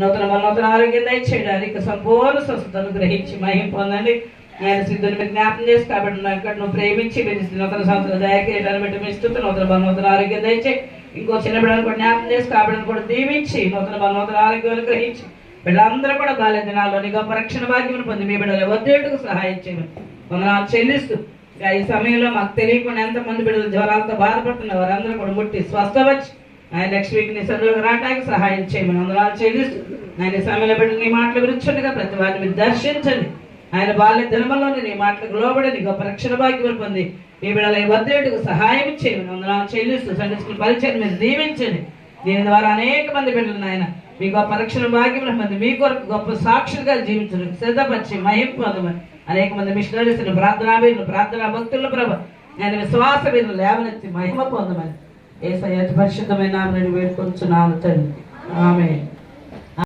నూతన ఆరోగ్యం దయచేయడానికి సంపూర్ణ స్వస్థతను గ్రహించి మహిం పొందండి. ఆయన సిద్ధుని మీరు జ్ఞాపం చేసి కాబట్టి నువ్వు ప్రేమించి మీరు నూతన సంవత్సరం దయచేయడానికి బట్టి మీ స్థుతి నూతన ఆరోగ్యం దయచేయి. ఇంకో చిన్న బిడ్డను కూడా జ్ఞాపం చేసి కాబట్టి కూడా దీవించి నూతన ఆరోగ్యాలు గ్రహించి వీళ్ళందరూ కూడా బాల్య దినాల్లో నీ గొప్ప రక్షణ భాగ్యం పొంది మీ బిడ్డలు వద్దేటుకు సహాయం చేయమని వందనాలు చెల్లిస్తూ ఈ సమయంలో మాకు తెలియకుండా ఎంతమంది బిడ్డలు జ్వరాలతో బాధపడుతున్నారు వారందరూ కూడా ముట్టి స్వస్థవచ్చు. ఆయన నెక్స్ట్ వీక్ నీ చదువుకు రావడానికి సహాయం చేయమని వందనాలు చెల్లిస్తూ ఆయన సమయంలో బిడ్డలు నీ మాటలు విరుచుండగా ప్రతి వారిని మీరు దర్శించండి. ఆయన బాల్య దినములోని నీ మాటలకు లోబడి నీ గొప్ప రక్షణ భాగ్యం పొంది మీ బిడ్డల వద్దేటుకు సహాయం చేయమని వందనాలు చెల్లిస్తూ సండే స్కూల్ పరిచయం మీరు దీవించండి. దీని ద్వారా అనేక మంది బిడ్డలు ఆయన మీ గొప్ప రక్షణ భాగ్యం మంది మీ కొరకు గొప్ప సాక్షులుగా జీవించడం సిద్ధపరిచి మహిం పొందమని అనేక మంది మిషనరీస్ ప్రార్థనా భక్తుల ప్రభ నేను విశ్వాస వీరులు లేవనెత్తి మహిమ పొందమని యేసయ్య పరిశుద్ధమైన నామమున వేడుకొంచున్నాను తండ్రి. ఆమేన్.